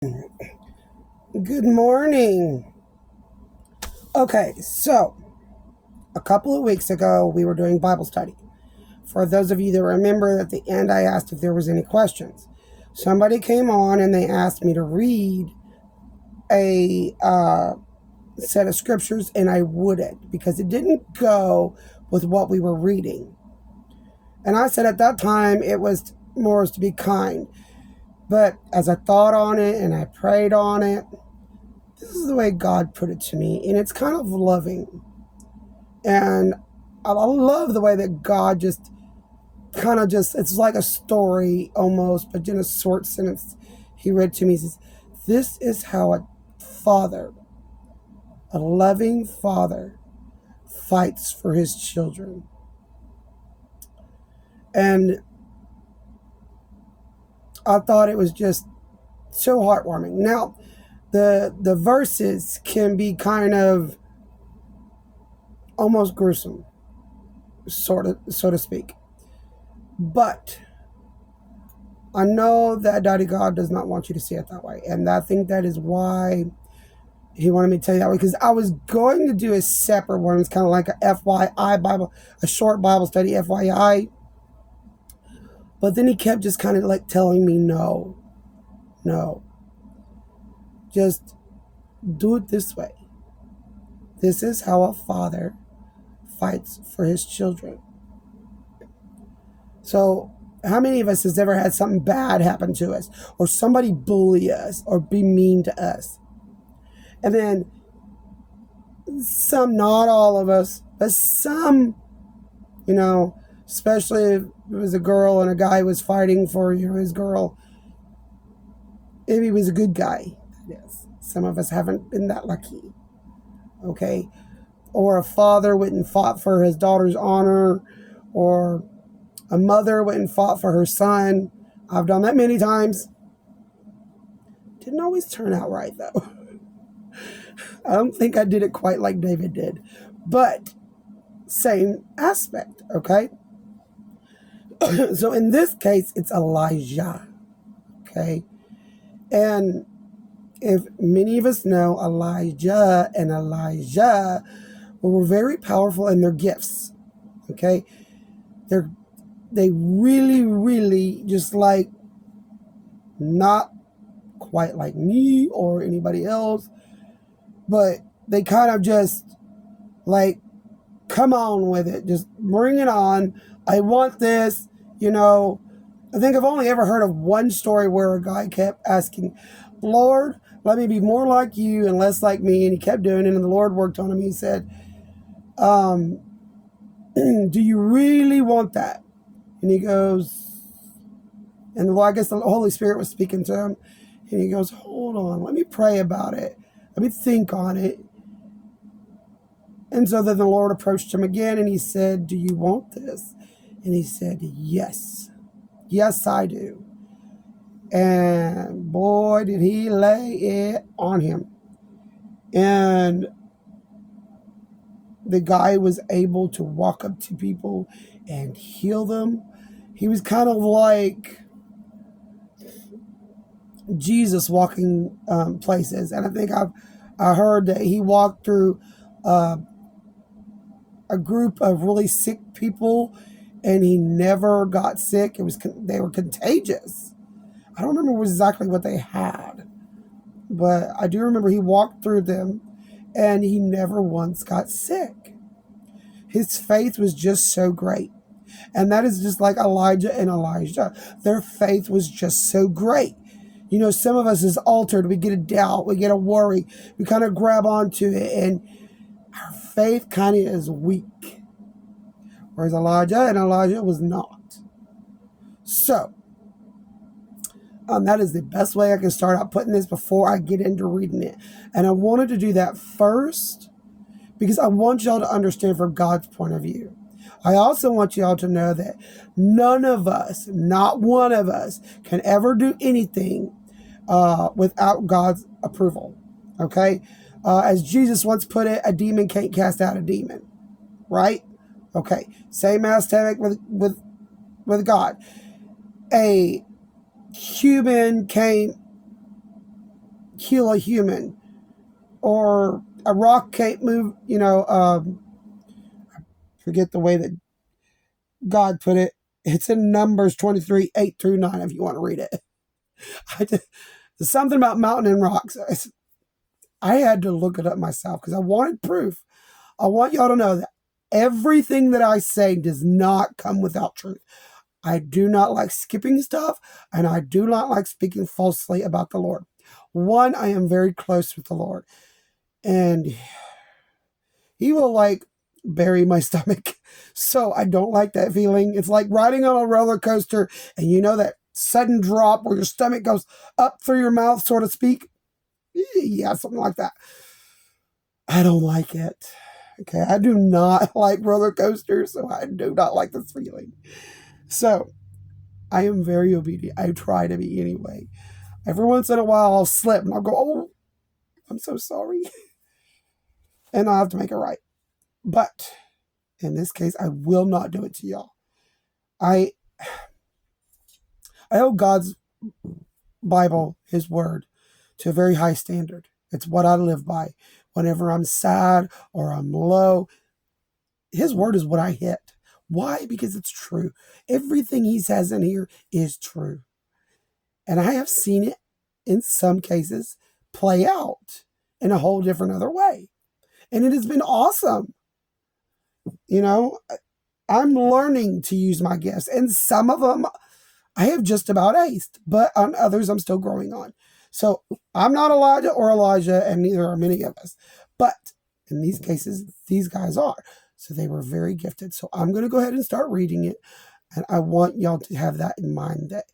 Good morning. Okay, so a couple of weeks ago, we were doing Bible study. For those of you that remember, at the end, I asked if there was any questions. Somebody came on and they asked me to read a set of scriptures, and I wouldn't because it didn't go with what we were reading. And I said at that time it was more to be kind. But as I thought on it and I prayed on it, this is the way God put it to me, and it's kind of loving. And I love the way that God just it's like a story almost, but in a short sentence, he read to me, he says, this is how father, a loving father, fights for his children. And I thought it was just so heartwarming. Now, the verses can be kind of almost gruesome, sort of, so to speak. But I know that Daddy God does not want you to see it that way. And I think that is why he wanted me to tell you that way. Because I was going to do a separate one. It's kind of like a FYI Bible, a short Bible study, FYI. But then he kept just kind of like telling me, no, just do it this way. This is how a father fights for his children. So how many of us has ever had something bad happen to us, or somebody bully us or be mean to us? And then some, not all of us, but some, especially if it was a girl and a guy was fighting for his girl. Maybe he was a good guy. Yes. Some of us haven't been that lucky. Okay. Or a father went and fought for his daughter's honor, or a mother went and fought for her son. I've done that many times. Didn't always turn out right, though. I don't think I did it quite like David did. But same aspect, okay? So in this case, it's Elijah, okay? And if many of us know, Elijah and Elijah were very powerful in their gifts, okay? They really, really just like not quite like me or anybody else, but they kind of just like, come on with it. Just bring it on. I want this, I think I've only ever heard of one story where a guy kept asking, Lord, let me be more like you and less like me. And he kept doing it, and the Lord worked on him. He said, do you really want that? And he goes, and well, I guess the Holy Spirit was speaking to him. And he goes, hold on, let me pray about it. Let me think on it. And so then the Lord approached him again, and he said, do you want this? And he said, yes. Yes, I do. And boy, did he lay it on him. And the guy was able to walk up to people and heal them. He was kind of like Jesus walking places. And I think I heard that he walked through a group of really sick people, and he never got sick. They were contagious. I don't remember exactly what they had, but I do remember he walked through them, and he never once got sick. His faith was just so great. And that is just like Elijah and Elijah. Their faith was just so great. Some of us is altered. We get a doubt. We get a worry. We kind of grab onto it, and our faith kind of is weak. Whereas Elijah was not. So, that is the best way I can start out putting this before I get into reading it. And I wanted to do that first because I want y'all to understand from God's point of view. I also want y'all to know that none of us, not one of us, can ever do anything without God's approval. Okay? As Jesus once put it, a demon can't cast out a demon. Right? Okay. Same aspect with God. A human can't kill a human, or a rock can't move, forget the way that God put it. It's in Numbers 23, 8 through 9, if you want to read it. There's something about mountain and rocks. I had to look it up myself because I wanted proof. I want y'all to know that everything that I say does not come without truth. I do not like skipping stuff, and I do not like speaking falsely about the Lord. One, I am very close with the Lord, and He will bury my stomach. So I don't like that feeling. It's like riding on a roller coaster, and you know that sudden drop where your stomach goes up through your mouth, so to speak. Yeah, something like that. I don't like it. Okay, I do not like roller coasters, so I do not like this feeling. So I am very obedient. I try to be anyway. Every once in a while, I'll slip and I'll go, "Oh, I'm so sorry," and I'll have to make it right. But in this case, I will not do it to y'all. I hold God's Bible, His Word, to a very high standard. It's what I live by. Whenever I'm sad or I'm low, His Word is what I hit. Why? Because it's true. Everything He says in here is true. And I have seen it, in some cases, play out in a whole different other way. And it has been awesome. I'm learning to use my gifts. And some of them I have just about aced, but on others I'm still growing on. So I'm not Elijah or Elijah, and neither are many of us. But in these cases, these guys are. So they were very gifted. So I'm going to go ahead and start reading it. And I want y'all to have that in mind, that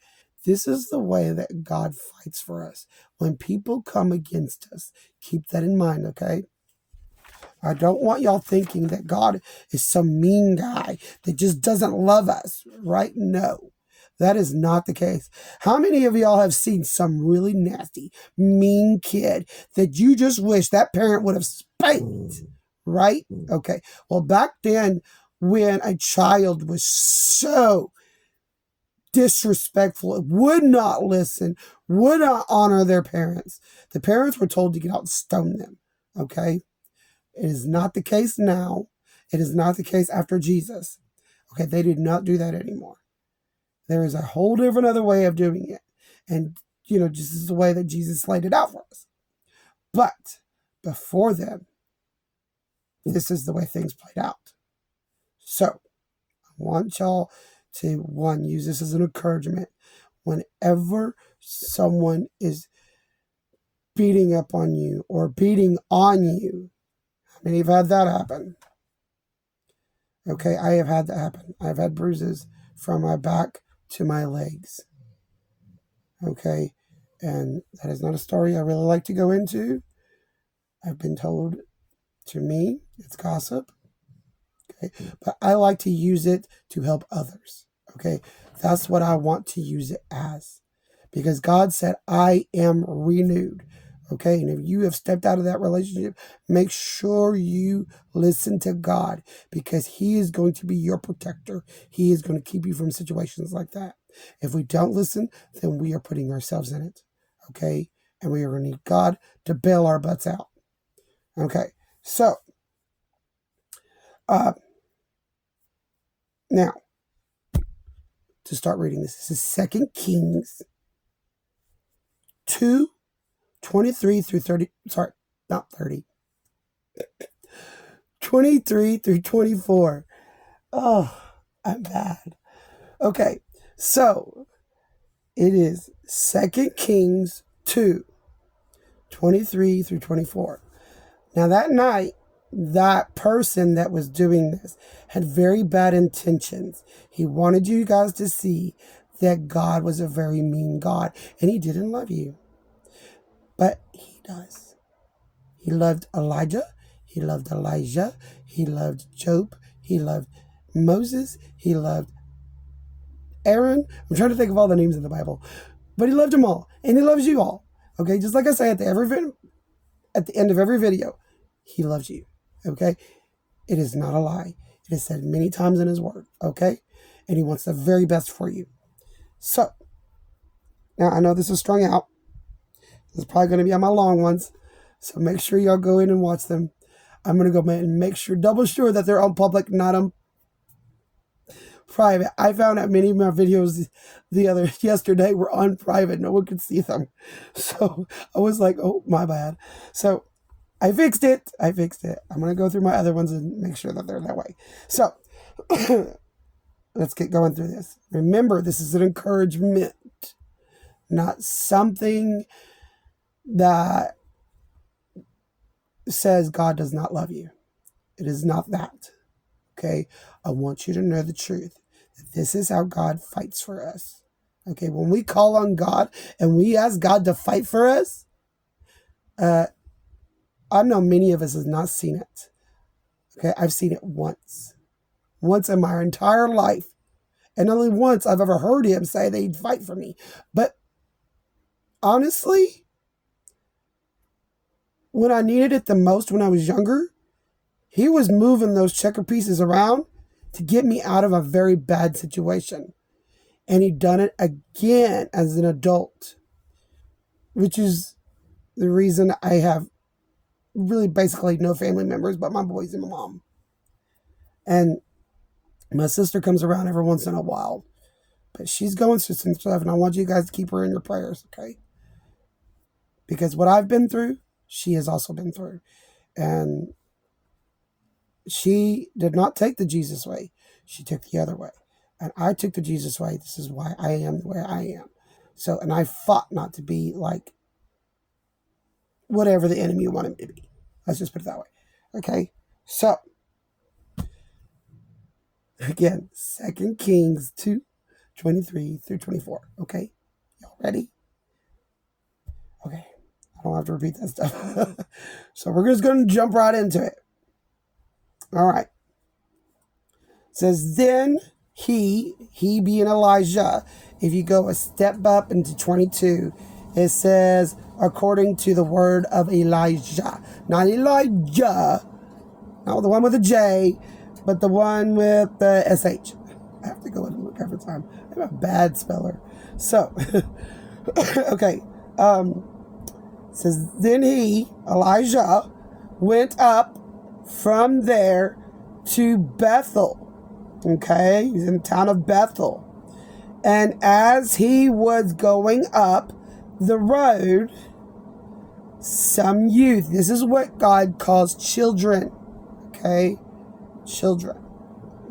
this is the way that God fights for us. When people come against us, keep that in mind, okay? I don't want y'all thinking that God is some mean guy that just doesn't love us, right? No, that is not the case. How many of y'all have seen some really nasty, mean kid that you just wish that parent would have spanked, right? Okay. Well, back then, when a child was so disrespectful, would not listen, would not honor their parents, the parents were told to get out and stone them, okay? It is not the case now. It is not the case after Jesus. Okay, they did not do that anymore. There is a whole different other way of doing it. And, just is the way that Jesus laid it out for us. But before then, this is the way things played out. So I want y'all to, one, use this as an encouragement. Whenever someone is beating up on you or beating on you, how many have had that happen? Okay, I have had that happen. I've had bruises from my back to my legs. Okay, and that is not a story I really like to go into. I've been told, to me, it's gossip. Okay, but I like to use it to help others. Okay, that's what I want to use it as. Because God said, I am renewed. Okay, and if you have stepped out of that relationship, make sure you listen to God, because He is going to be your protector. He is going to keep you from situations like that. If we don't listen, then we are putting ourselves in it. Okay, and we are going to need God to bail our butts out. Okay, so now to start reading this is 2 Kings 2. 23 through 30, sorry, not 30. 23 through 24. Oh, I'm bad. Okay, so it is 2 Kings 2, 23 through 24. Now that night, that person that was doing this had very bad intentions. He wanted you guys to see that God was a very mean God, and He didn't love you. But He does. He loved Elijah. He loved Elijah. He loved Job. He loved Moses. He loved Aaron. I'm trying to think of all the names in the Bible. But He loved them all. And He loves you all. Okay? Just like I say at the end of every video, He loves you. Okay? It is not a lie. It is said many times in His Word. Okay? And He wants the very best for you. So, now I know this is strung out. It's probably going to be on my long ones. So make sure y'all go in and watch them. I'm going to go and make sure, double sure that they're on public, not on private. I found out many of my videos yesterday were on private. No one could see them. So I was like, oh, my bad. So I fixed it. I'm going to go through my other ones and make sure that they're that way. So let's get going through this. Remember, this is an encouragement, not something that says God does not love you. It is not that. Okay? I want you to know the truth. This is how God fights for us. Okay? When we call on God and we ask God to fight for us, I know many of us have not seen it. Okay? I've seen it once. Once in my entire life. And only once I've ever heard him say that he'd fight for me. But honestly, when I needed it the most when I was younger, he was moving those checker pieces around to get me out of a very bad situation. And he'd done it again as an adult, which is the reason I have really basically no family members but my boys and my mom. And my sister comes around every once in a while, but she's going through some stuff, and I want you guys to keep her in your prayers, okay? Because what I've been through, she has also been through. And she did not take the Jesus way. She took the other way. And I took the Jesus way. This is why I am the way I am. So, and I fought not to be like whatever the enemy wanted me to be. Let's just put it that way. Okay? So, again, 2 Kings 2, 23 through 24. Okay? Y'all ready? Okay. I don't have to repeat that stuff. So we're just going to jump right into it. All right. It says, then he being Elijah, if you go a step up into 22, it says, according to the word of Elijah. Not Elijah, not the one with a J, but the one with the SH. I have to go and look every time. I'm a bad speller. So, okay. It says, then he, Elijah, went up from there to Bethel. Okay, he's in the town of Bethel. And as he was going up the road, some youth, this is what God calls children. Okay, children.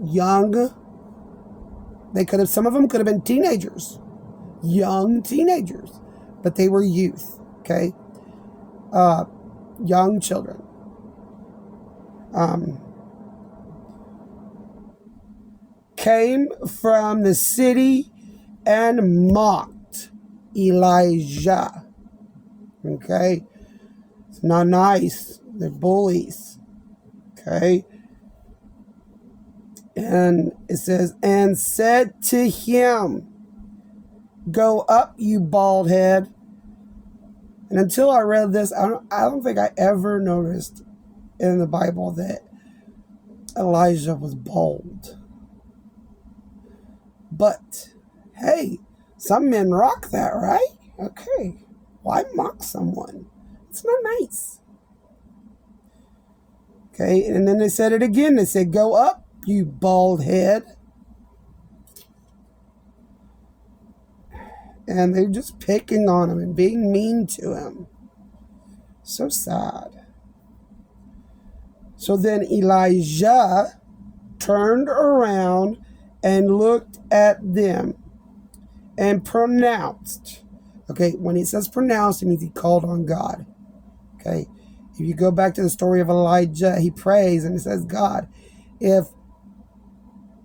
Young. Some of them could have been teenagers. Young teenagers. But they were youth. Okay. Young children. Came from the city and mocked Elijah. Okay? It's not nice. They're bullies. Okay? And it says, and said to him, go up, you bald head. And until I read this, I don't think I ever noticed in the Bible that Elijah was bald. But, hey, some men rock that, right? Okay. Why mock someone? It's not nice. Okay, and then they said it again. They said, go up, you bald head. And they're just picking on him and being mean to him. So sad. So then Elijah turned around and looked at them and pronounced. Okay, when he says pronounced, it means he called on God. Okay, if you go back to the story of Elijah, he prays and he says, God, if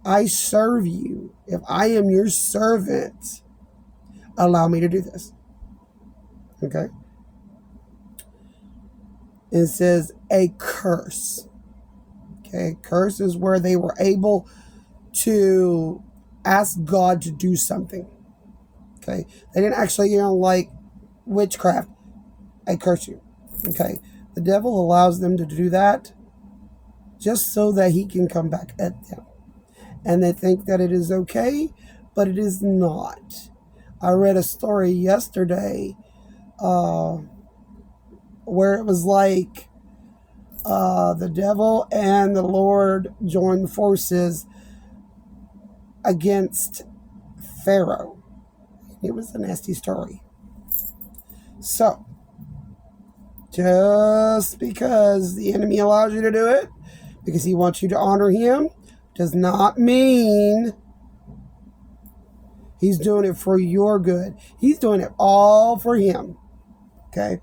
I serve you, if I am your servant, allow me to do this. Okay? It says a curse. Okay, curse is where they were able to ask God to do something. Okay, they didn't actually, like witchcraft. I curse you. Okay, the devil allows them to do that just so that he can come back at them. And they think that it is okay, but it is not. I read a story yesterday uh, where it was like the devil and the Lord joined forces against Pharaoh. It was a nasty story. So, just because the enemy allows you to do it, because he wants you to honor him, does not mean he's doing it for your good. He's doing it all for him. Okay?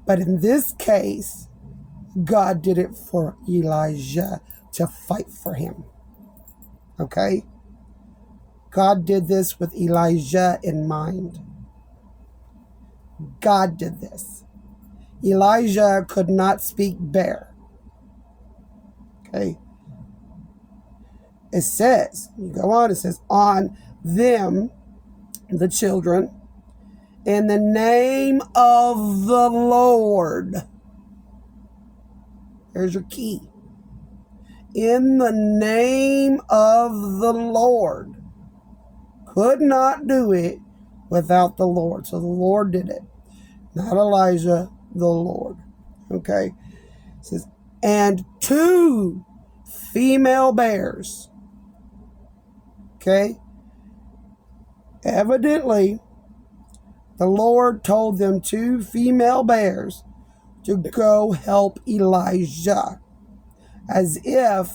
But in this case, God did it for Elijah to fight for him. Okay? God did this with Elijah in mind. God did this. Elijah could not speak bear. Okay? It says, you go on, it says, on them, the children, in the name of the Lord. There's your key. In the name of the Lord. Could not do it without the Lord. So the Lord did it. Not Elijah, the Lord. Okay? It says, and 2 female bears. Okay? Evidently, the Lord told them 2 female bears to go help Elijah, as if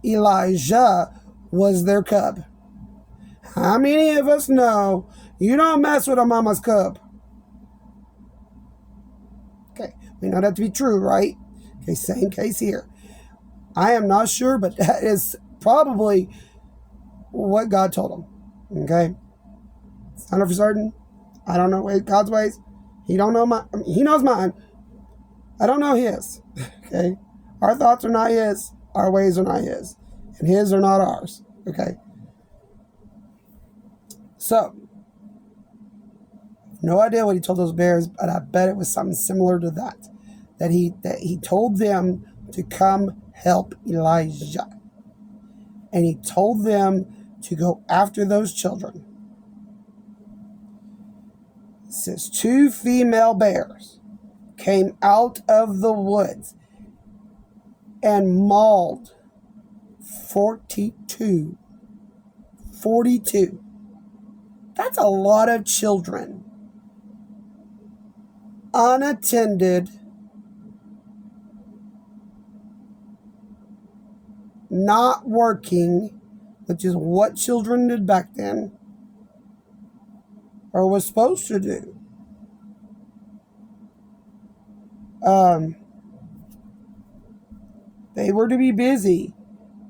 Elijah was their cub. How many of us know you don't mess with a mama's cub? Okay, we know that to be true, right? Okay, same case here. I am not sure, but that is probably what God told him. Okay? It's not for certain. I don't know God's ways. He don't know mine. He knows mine. I don't know his. Okay? Our thoughts are not his. Our ways are not his. And his are not ours. Okay? So, no idea what he told those bears, but I bet it was something similar to that. That he told them to come help Elijah. And he told them to go after those children. It says 2 female bears came out of the woods and mauled 42. That's a lot of children. Unattended, not working, which is what children did back then, or was supposed to do. They were to be busy.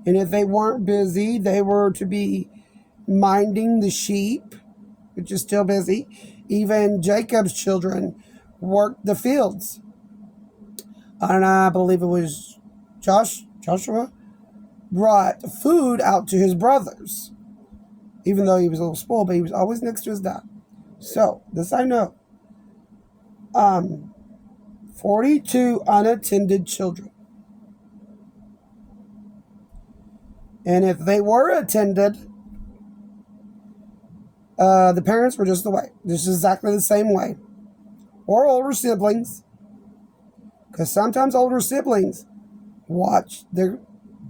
And if they weren't busy, they were to be minding the sheep, which is still busy. Even Jacob's children worked the fields. And I believe it was Joshua brought food out to his brothers. Even though he was a little spoiled, but he was always next to his dad. So, this I know. 42 unattended children. And if they were attended, the parents were just exactly the same way. Or older siblings. Because sometimes older siblings watch their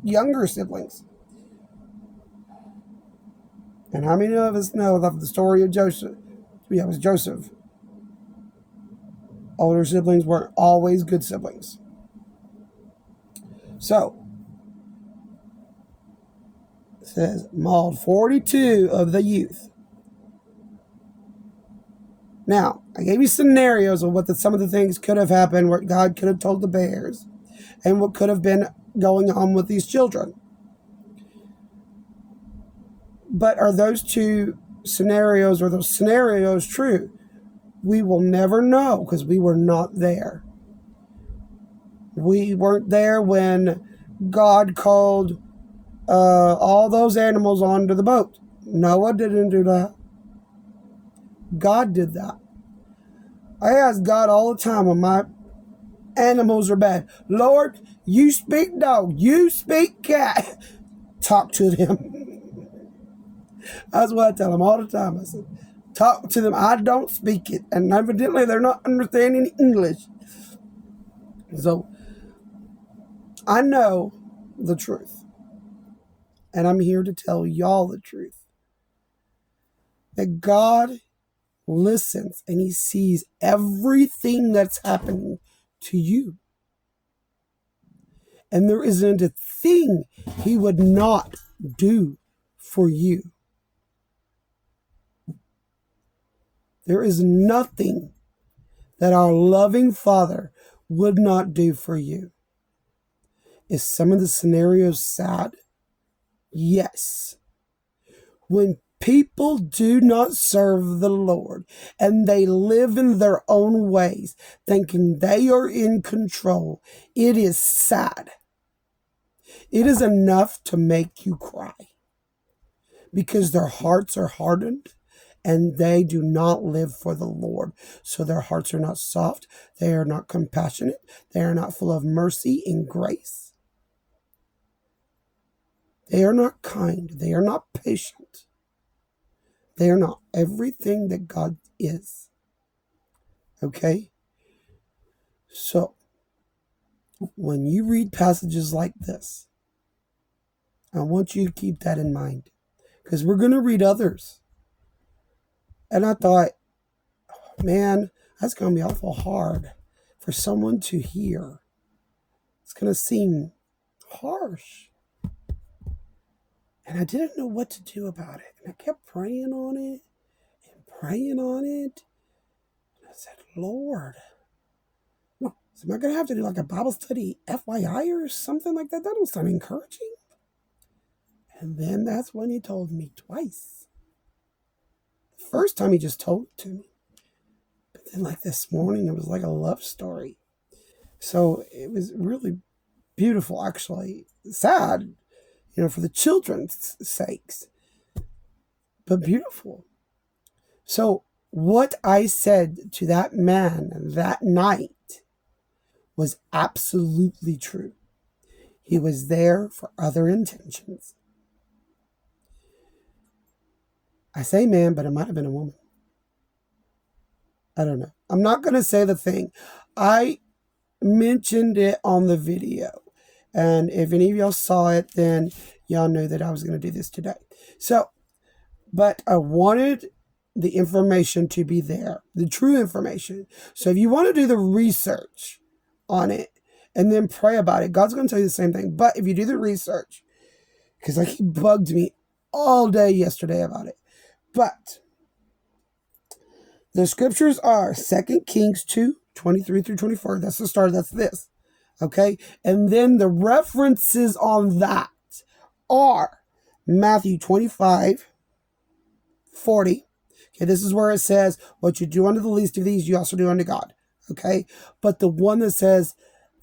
younger siblings. And how many of us know of the story of Joseph? Yeah, it was Joseph. Older siblings weren't always good siblings. So, it says, mauled 42 of the youth. Now, I gave you scenarios of what some of the things could have happened, what God could have told the bears, and what could have been going on with these children. But are those 2 scenarios, or those scenarios, true? We will never know because we were not there. We weren't there when God called all those animals onto the boat. Noah didn't do that. God did that. I ask God all the time when my animals are bad, Lord, you speak dog, you speak cat. Talk to them. That's what I tell them all the time. I said, Talk to them. I don't speak it. And evidently they're not understanding English. So I know the truth. And I'm here to tell y'all the truth. That God listens and he sees everything that's happening to you. And there isn't a thing he would not do for you. There is nothing that our loving Father would not do for you. Is some of the scenarios sad? Yes. When people do not serve the Lord and they live in their own ways, thinking they are in control, it is sad. It is enough to make you cry because their hearts are hardened and they do not live for the Lord. So their hearts are not soft. They are not compassionate. They are not full of mercy and grace. They are not kind. They are not patient. They are not everything that God is. Okay? So, when you read passages like this, I want you to keep that in mind. Because we're going to read others. And I thought, man, that's going to be awful hard for someone to hear. It's going to seem harsh. And I didn't know what to do about it. And I kept praying on it and praying on it. And I said, Lord, so am I going to have to do like a Bible study FYI or something like that? That don't sound encouraging. And then that's when he told me twice. The first time he just told it to me. But then like this morning, it was like a love story. So it was really beautiful, actually. Sad, for the children's sakes. But beautiful. So what I said to that man that night was absolutely true. He was there for other intentions. I say man, but it might have been a woman. I don't know. I'm not going to say the thing. I mentioned it on the video. And if any of y'all saw it, then y'all knew that I was going to do this today. So, but I wanted the information to be there, the true information. So if you want to do the research on it and then pray about it, God's going to tell you the same thing. But if you do the research, because like he bugged me all day yesterday about it. But the scriptures are 2 Kings 2:23 through 24. That's the start. That's this. Okay? And then the references on that are Matthew 25:40. Okay, this is where it says, what you do unto the least of these, you also do unto God. Okay? But the one that says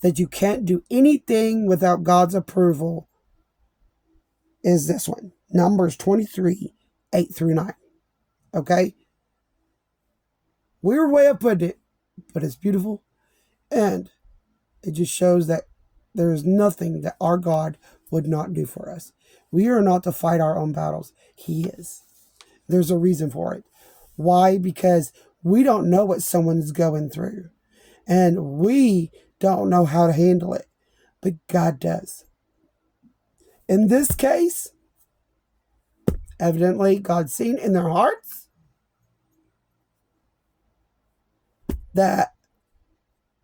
that you can't do anything without God's approval is this one. Numbers 23:8 through 9. Okay? Weird way of putting it, but it's beautiful. And it just shows that there is nothing that our God would not do for us. We are not to fight our own battles. He is. There's a reason for it. Why? Because we don't know what someone's going through. And we don't know how to handle it. But God does. In this case, evidently God's seen in their hearts that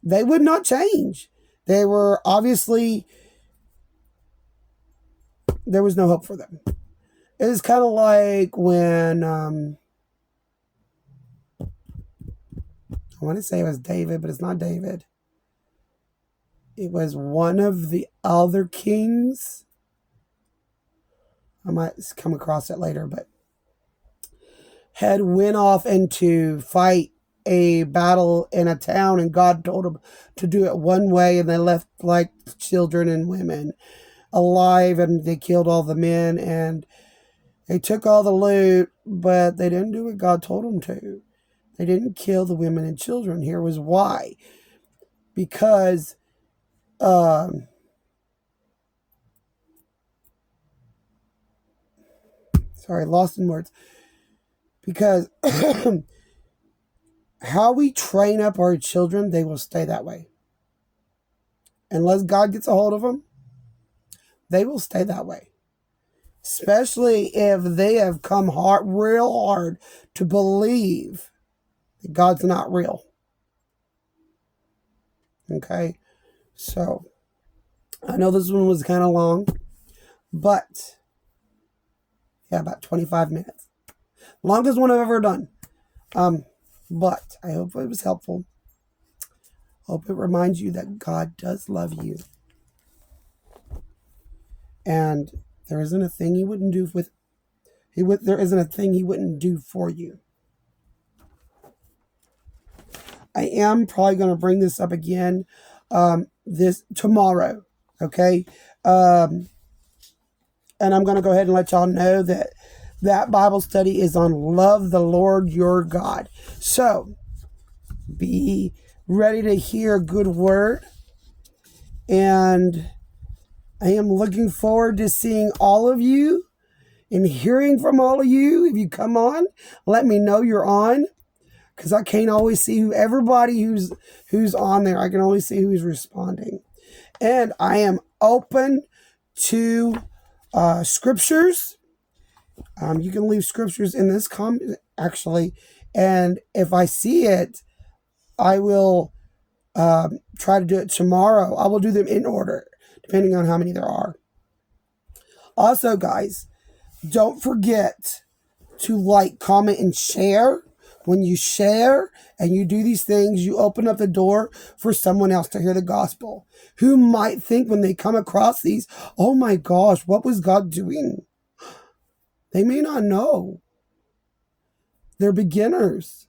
they would not change. They were obviously, there was no hope for them. It was kind of like when, I want to say it was David, but it's not David. It was one of the other kings. I might come across it later, but had went off into fight a battle in a town, and God told them to do it one way, and they left like children and women alive, and they killed all the men, and they took all the loot, but they didn't do what God told them to. They didn't kill the women and children. Here was why. Because sorry, lost in words. Because how we train up our children, they will stay that way. Unless God gets a hold of them, they will stay that way. Especially if they have come real hard to believe that God's not real. Okay? So, I know this one was kind of long, but yeah, about 25 minutes. Longest one I've ever done. But I hope it was helpful. Hope it reminds you that God does love you. And there isn't a thing he wouldn't do there isn't a thing he wouldn't do for you. I am probably going to bring this up again this tomorrow. Okay. And I'm going to go ahead and let y'all know that Bible study is on love the Lord your God. So be ready to hear a good word. And I am looking forward to seeing all of you and hearing from all of you. If you come on, let me know you're on, because I can't always see everybody who's on there. I can only see who's responding. And I am open to scriptures. You can leave scriptures in this comment, actually. And if I see it, I will try to do it tomorrow. I will do them in order, depending on how many there are. Also, guys, don't forget to like, comment, and share. When you share and you do these things, you open up the door for someone else to hear the gospel, who might think when they come across these, oh my gosh, what was God doing? They may not know. They're beginners.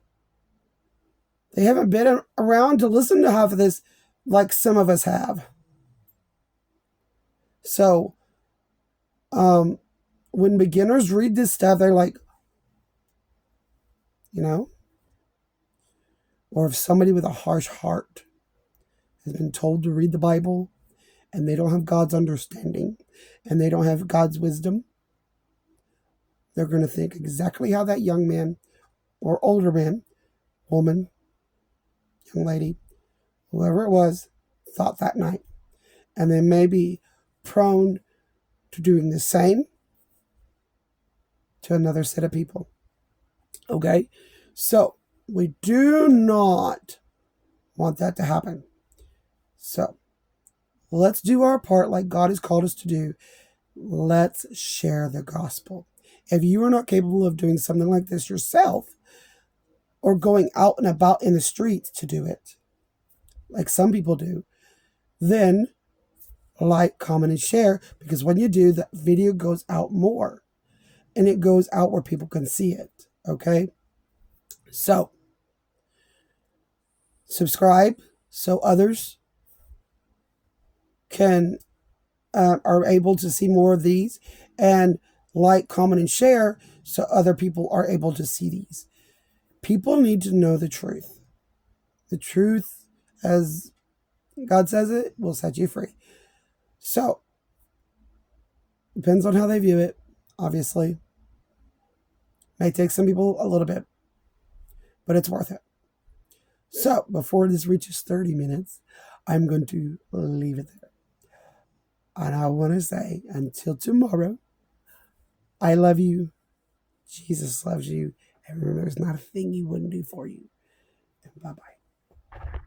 They haven't been around to listen to half of this like some of us have. So, when beginners read this stuff, they're like, or if somebody with a harsh heart has been told to read the Bible and they don't have God's understanding and they don't have God's wisdom, they're going to think exactly how that young man or older man, woman, young lady, whoever it was, thought that night. And they may be prone to doing the same to another set of people. Okay? So, we do not want that to happen. So, let's do our part like God has called us to do. Let's share the gospel. If you are not capable of doing something like this yourself, or going out and about in the streets to do it, like some people do, then like, comment, and share, because when you do, that video goes out more. And it goes out where people can see it. Okay? So, subscribe so others are able to see more of these, and like, comment, and share so other people are able to see these. People need to know the truth. The truth, as God says it, will set you free. So, depends on how they view it, obviously. May take some people a little bit, but it's worth it. So, before this reaches 30 minutes, I'm going to leave it there. And I want to say, until tomorrow, I love you. Jesus loves you. And remember, there's not a thing he wouldn't do for you. And bye-bye.